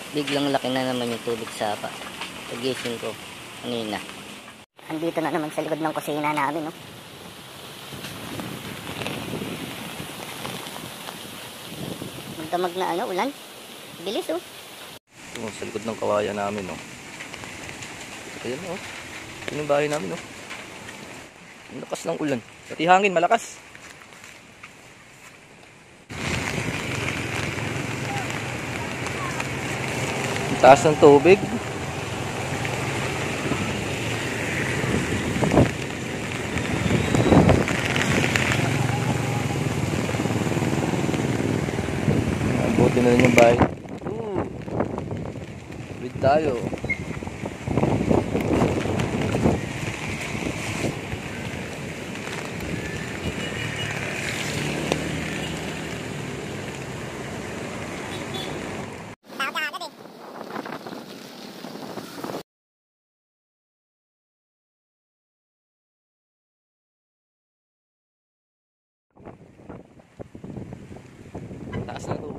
Biglang laki na naman yung tubig sa pagising ko kanina. Andito na naman sa likod ng kusina namin, no? Magdamag na ulan. Bilis, oh. Ito, sa likod ng kawayan namin, no? Ayan, oh. Ito yung bahay namin, no? Ang lakas ng ulan. Pati hangin, malakas. Ang taas ng tubig. Buti na rin yung bahay. Wait tayo. Taas na to.